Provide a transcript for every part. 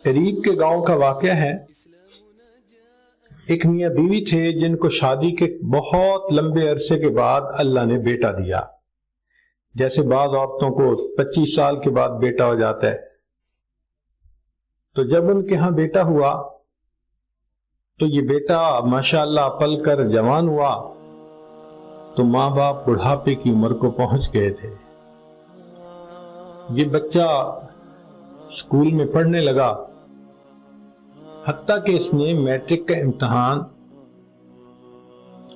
قریب کے گاؤں کا واقعہ ہے۔ ایک میاں بیوی تھے جن کو شادی کے بہت لمبے عرصے کے بعد اللہ نے بیٹا دیا۔ جیسے بعض عورتوں کو 25 سال کے بعد بیٹا ہو جاتا ہے، تو جب ان کے ہاں بیٹا ہوا تو یہ بیٹا ماشاءاللہ پل کر جوان ہوا تو ماں باپ بڑھاپے کی عمر کو پہنچ گئے تھے۔ یہ بچہ اسکول میں پڑھنے لگا، حتیٰ کہ اس نے میٹرک کا امتحان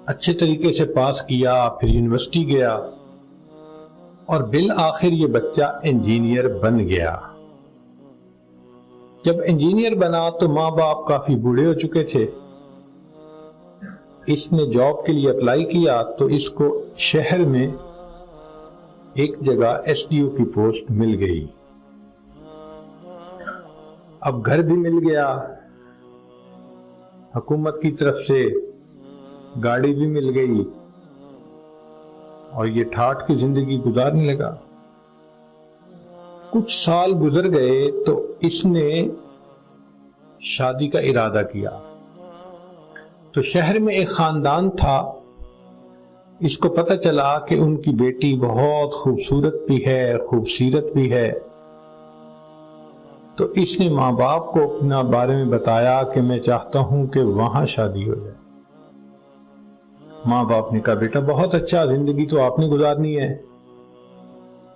اچھے طریقے سے پاس کیا، پھر یونیورسٹی گیا اور بالآخر یہ بچہ انجینئر بن گیا۔ جب انجینئر بنا تو ماں باپ کافی بوڑھے ہو چکے تھے۔ اس نے جاب کے لیے اپلائی کیا تو اس کو شہر میں ایک جگہ ایس ڈی او کی پوسٹ مل گئی۔ اب گھر بھی مل گیا، حکومت کی طرف سے گاڑی بھی مل گئی اور یہ ٹھاٹھ کی زندگی گزارنے لگا۔ کچھ سال گزر گئے تو اس نے شادی کا ارادہ کیا۔ تو شہر میں ایک خاندان تھا، اس کو پتہ چلا کہ ان کی بیٹی بہت خوبصورت بھی ہے، خوبصیرت بھی ہے، تو اس نے ماں باپ کو اپنا بارے میں بتایا کہ میں چاہتا ہوں کہ وہاں شادی ہو جائے۔ ماں باپ نے کہا بیٹا بہت اچھا، زندگی تو آپ نے گزارنی ہے۔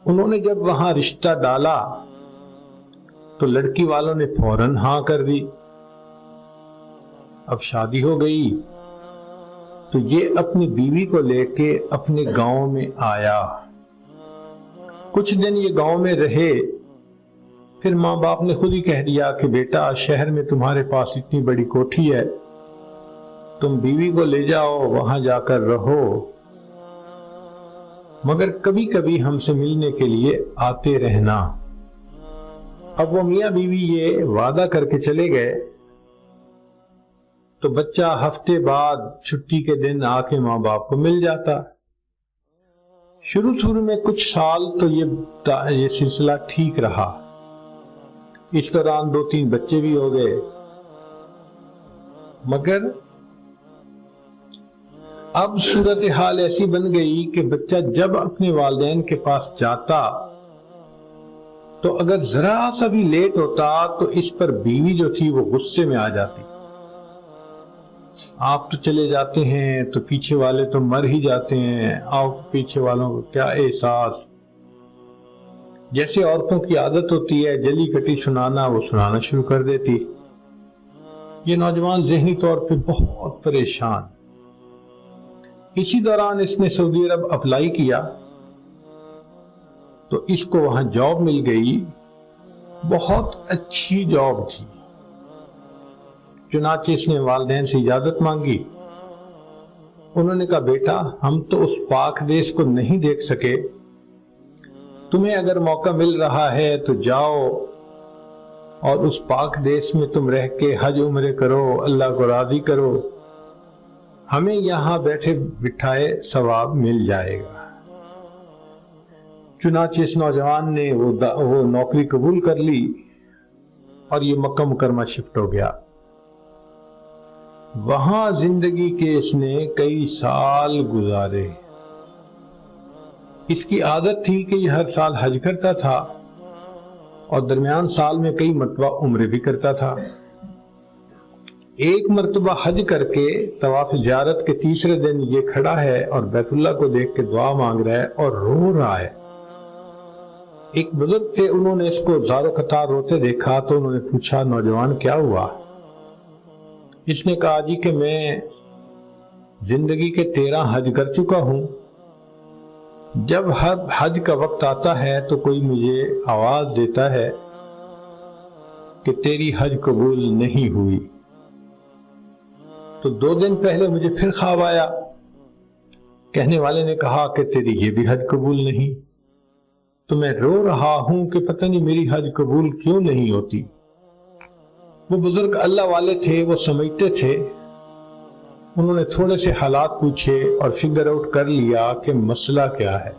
انہوں نے جب وہاں رشتہ ڈالا تو لڑکی والوں نے فوراً ہاں کر دی۔ اب شادی ہو گئی تو یہ اپنی بیوی کو لے کے اپنے گاؤں میں آیا۔ کچھ دن یہ گاؤں میں رہے، پھر ماں باپ نے خود ہی کہہ دیا کہ بیٹا شہر میں تمہارے پاس اتنی بڑی کوٹھی ہے، تم بیوی کو لے جاؤ، وہاں جا کر رہو، مگر کبھی کبھی ہم سے ملنے کے لیے آتے رہنا۔ اب وہ میاں بیوی یہ وعدہ کر کے چلے گئے تو بچہ ہفتے بعد چھٹی کے دن آ کے ماں باپ کو مل جاتا۔ شروع میں کچھ سال تو یہ سلسلہ ٹھیک رہا۔ اس دوران 2-3 بچے بھی ہو گئے، مگر اب صورتحال ایسی بن گئی کہ بچہ جب اپنے والدین کے پاس جاتا تو اگر ذرا سا بھی لیٹ ہوتا تو اس پر بیوی جو تھی وہ غصے میں آ جاتی۔ آپ تو چلے جاتے ہیں تو پیچھے والے تو مر ہی جاتے ہیں، آپ پیچھے والوں کو کیا احساس۔ جیسے عورتوں کی عادت ہوتی ہے جلی کٹی سنانا، وہ سنانا شروع کر دیتی۔ یہ نوجوان ذہنی طور پہ بہت پریشان۔ اسی دوران اس نے سعودی عرب اپلائی کیا تو اس کو وہاں جاب مل گئی، بہت اچھی جاب تھی۔ چنانچہ اس نے والدین سے اجازت مانگی۔ انہوں نے کہا بیٹا ہم تو اس پاک دیس کو نہیں دیکھ سکے، تمہیں اگر موقع مل رہا ہے تو جاؤ اور اس پاک دیس میں تم رہ کے حج عمرے کرو، اللہ کو راضی کرو، ہمیں یہاں بیٹھے بٹھائے ثواب مل جائے گا۔ چنانچہ اس نوجوان نے وہ نوکری قبول کر لی اور یہ مکہ مکرمہ شفٹ ہو گیا۔ وہاں زندگی کے اس نے کئی سال گزارے۔ اس کی عادت تھی کہ یہ ہر سال حج کرتا تھا اور درمیان سال میں کئی مرتبہ عمرے بھی کرتا تھا۔ ایک مرتبہ حج کر کے طواف زیارت کے تیسرے دن یہ کھڑا ہے اور بیت اللہ کو دیکھ کے دعا مانگ رہا ہے اور رو رہا ہے۔ ایک بزرگ تھے، انہوں نے اس کو زارو قطار روتے دیکھا تو انہوں نے پوچھا نوجوان کیا ہوا؟ اس نے کہا جی کہ میں زندگی کے 13 حج کر چکا ہوں، جب حج کا وقت آتا ہے تو کوئی مجھے آواز دیتا ہے کہ تیری حج قبول نہیں ہوئی، تو 2 دن پہلے مجھے پھر خواب آیا، کہنے والے نے کہا کہ تیری یہ بھی حج قبول نہیں، تو میں رو رہا ہوں کہ پتہ نہیں میری حج قبول کیوں نہیں ہوتی۔ وہ بزرگ اللہ والے تھے، وہ سمجھتے تھے، انہوں نے تھوڑے سے حالات پوچھے اور فگر آؤٹ کر لیا کہ مسئلہ کیا ہے۔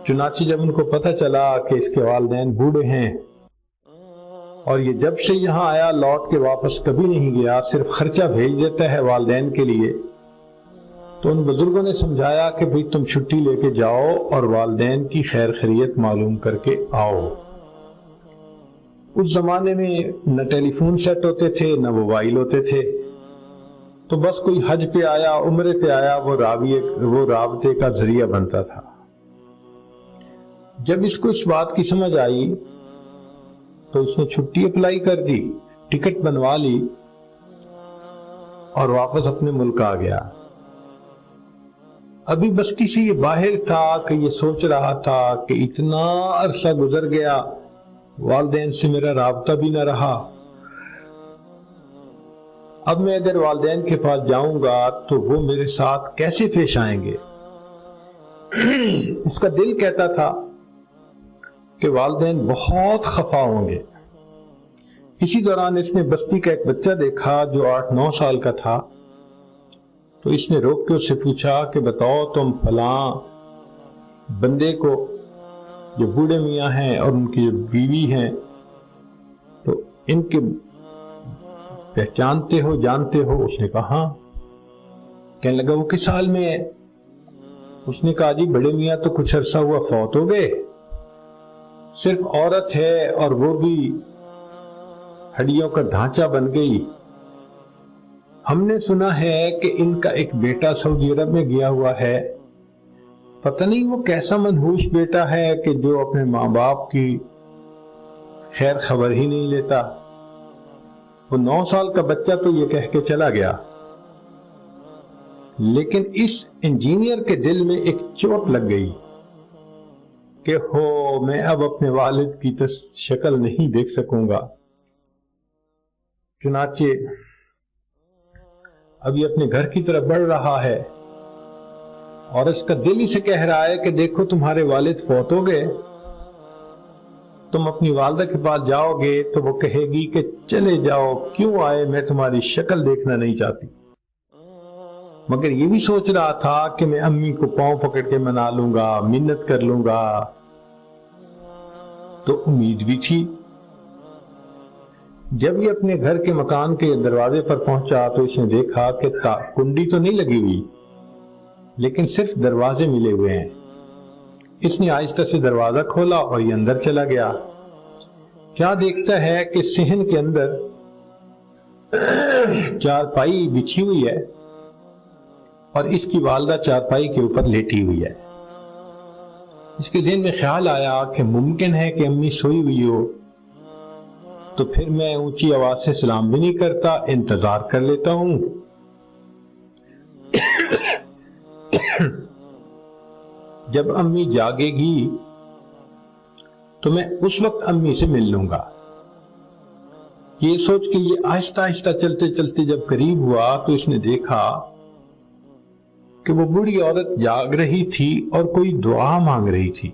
چنانچہ جب ان کو پتہ چلا کہ اس کے والدین بوڑھے ہیں اور یہ جب سے یہاں آیا لوٹ کے واپس کبھی نہیں گیا، صرف خرچہ بھیج دیتا ہے والدین کے لیے۔ تو ان بزرگوں نے سمجھایا کہ بھئی تم چھٹی لے کے جاؤ اور والدین کی خیر خیریت معلوم کر کے آؤ۔ اس زمانے میں نہ ٹیلی فون سیٹ ہوتے تھے نہ موبائل ہوتے تھے، تو بس کوئی حج پہ آیا، عمرے پہ آیا، وہ رابطے کا ذریعہ بنتا تھا۔ جب اس کو اس بات کی سمجھ آئی تو اس نے چھٹی اپلائی کر دی، ٹکٹ بنوا لی اور واپس اپنے ملک آ گیا۔ ابھی بستی سے یہ باہر تھا کہ یہ سوچ رہا تھا کہ اتنا عرصہ گزر گیا، والدین سے میرا رابطہ بھی نہ رہا، اب میں اگر والدین کے پاس جاؤں گا تو وہ میرے ساتھ کیسے پیش آئیں گے؟ اس کا دل کہتا تھا کہ والدین بہت خفا ہوں گے۔ اسی دوران اس نے بستی کا ایک بچہ دیکھا جو 8-9 سال کا تھا، تو اس نے روک کے اس سے پوچھا کہ بتاؤ تم فلاں بندے کو، جو بوڑھے میاں ہیں اور ان کی جو بیوی ہیں، تو ان کے پہچانتے ہو، جانتے ہو؟ اس نے کہا ہاں۔ کہنے لگا وہ کس حال میں ہے؟ اس نے کہا جی بڑے میاں تو کچھ عرصہ ہوا فوت ہو گئے، صرف عورت ہے اور وہ بھی ہڈیوں کا ڈھانچہ بن گئی۔ ہم نے سنا ہے کہ ان کا ایک بیٹا سعودی عرب میں گیا ہوا ہے، پتہ نہیں وہ کیسا منحوس بیٹا ہے کہ جو اپنے ماں باپ کی خیر خبر ہی نہیں لیتا۔ وہ 9 سال کا بچہ تو یہ کہہ کے چلا گیا، لیکن اس انجینئر کے دل میں ایک چوٹ لگ گئی کہ ہو میں اب اپنے والد کی شکل نہیں دیکھ سکوں گا۔ چنانچہ اب یہ اپنے گھر کی طرف بڑھ رہا ہے اور اس کا دل اسے کہہ رہا ہے کہ دیکھو تمہارے والد فوت ہو گئے، تم اپنی والدہ کے پاس جاؤ گے تو وہ کہے گی کہ چلے جاؤ، کیوں آئے، میں تمہاری شکل دیکھنا نہیں چاہتی۔ مگر یہ بھی سوچ رہا تھا کہ میں امی کو پاؤں پکڑ کے منا لوں گا، منت کر لوں گا، تو امید بھی تھی۔ جب یہ اپنے گھر کے مکان کے دروازے پر پہنچا تو اس نے دیکھا کہ کنڈی تو نہیں لگی ہوئی، لیکن صرف دروازے ملے ہوئے ہیں۔ اس نے آہستہ سے دروازہ کھولا اور یہ اندر چلا گیا۔ کیا دیکھتا ہے کہ صحن کے اندر چارپائی بچھی ہوئی ہے اور اس کی والدہ چارپائی کے اوپر لیٹی ہوئی ہے۔ اس کے ذہن میں خیال آیا کہ ممکن ہے کہ امی سوئی ہوئی ہو، تو پھر میں اونچی آواز سے سلام بھی نہیں کرتا، انتظار کر لیتا ہوں۔ جب امی جاگے گی تو میں اس وقت امی سے مل لوں گا۔ یہ سوچ کے یہ آہستہ آہستہ چلتے چلتے جب قریب ہوا تو اس نے دیکھا کہ وہ بوڑھی عورت جاگ رہی تھی اور کوئی دعا مانگ رہی تھی۔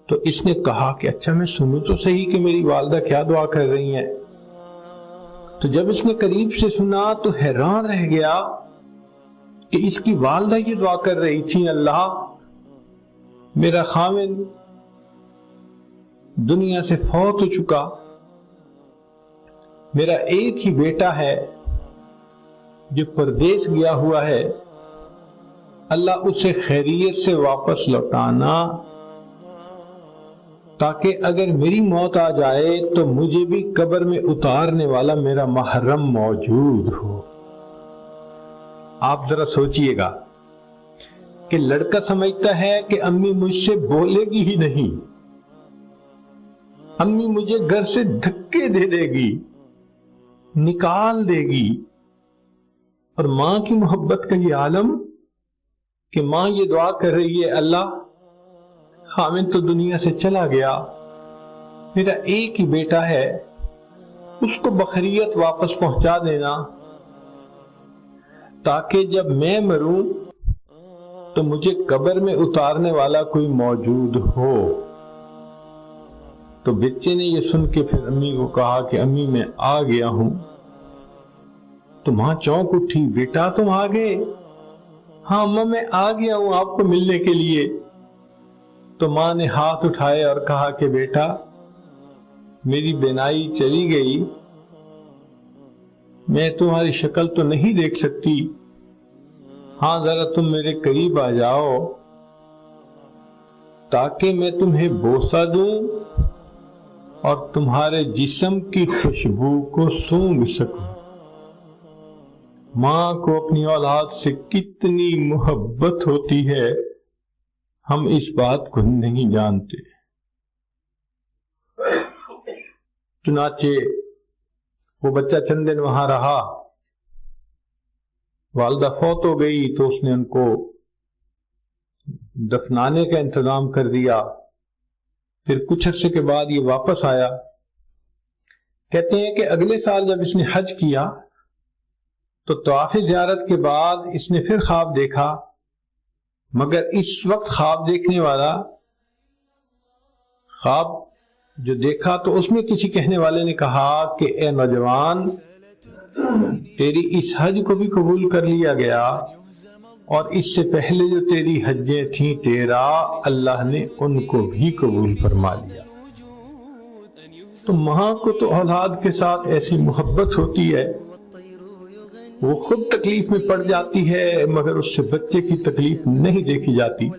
تو اس نے کہا کہ اچھا میں سنوں تو صحیح کہ میری والدہ کیا دعا کر رہی ہیں۔ تو جب اس نے قریب سے سنا تو حیران رہ گیا کہ اس کی والدہ یہ دعا کر رہی تھی، اللہ میرا خاوند دنیا سے فوت ہو چکا، میرا ایک ہی بیٹا ہے جو پردیس گیا ہوا ہے، اللہ اسے خیریت سے واپس لوٹانا تاکہ اگر میری موت آ جائے تو مجھے بھی قبر میں اتارنے والا میرا محرم موجود ہو۔ آپ ذرا سوچئے گا کہ لڑکا سمجھتا ہے کہ امی مجھ سے بولے گی ہی نہیں، امی مجھے گھر سے دھکے دے دے گی، نکال دے گی، اور ماں کی محبت کا یہ عالم کہ ماں یہ دعا کر رہی ہے، اللہ خاوند تو دنیا سے چلا گیا، میرا ایک ہی بیٹا ہے، اس کو بخیریت واپس پہنچا دینا تاکہ جب میں مروں تو مجھے قبر میں اتارنے والا کوئی موجود ہو۔ تو بچے نے یہ سن کے پھر امی کو کہا کہ امی میں آ گیا ہوں۔ تو ماں چونک اٹھی، بیٹا تم آ گئے؟ ہاں اماں میں آ گیا ہوں آپ کو ملنے کے لیے۔ تو ماں نے ہاتھ اٹھائے اور کہا کہ بیٹا میری بینائی چلی گئی، میں تمہاری شکل تو نہیں دیکھ سکتی، ہاں ذرا تم میرے قریب آ جاؤ تاکہ میں تمہیں بوسہ دوں اور تمہارے جسم کی خوشبو کو سونگھ سکوں۔ ماں کو اپنی اولاد سے کتنی محبت ہوتی ہے ہم اس بات کو نہیں جانتے۔ چنانچہ وہ بچہ چند دن وہاں رہا، والدہ فوت ہو گئی تو اس نے ان کو دفنانے کا انتظام کر دیا۔ پھر کچھ عرصے کے بعد یہ واپس آیا۔ کہتے ہیں کہ اگلے سال جب اس نے حج کیا تو طواف زیارت کے بعد اس نے پھر خواب دیکھا، مگر اس وقت خواب دیکھنے والا خواب جو دیکھا تو اس میں کسی کہنے والے نے کہا کہ اے نوجوان، تیری اس حج کو بھی قبول کر لیا گیا اور اس سے پہلے جو تیری حجیں تھیں تیرا، اللہ نے ان کو بھی قبول فرما لیا۔ تو ماں کو تو اولاد کے ساتھ ایسی محبت ہوتی ہے، وہ خود تکلیف میں پڑ جاتی ہے مگر اس سے بچے کی تکلیف نہیں دیکھی جاتی۔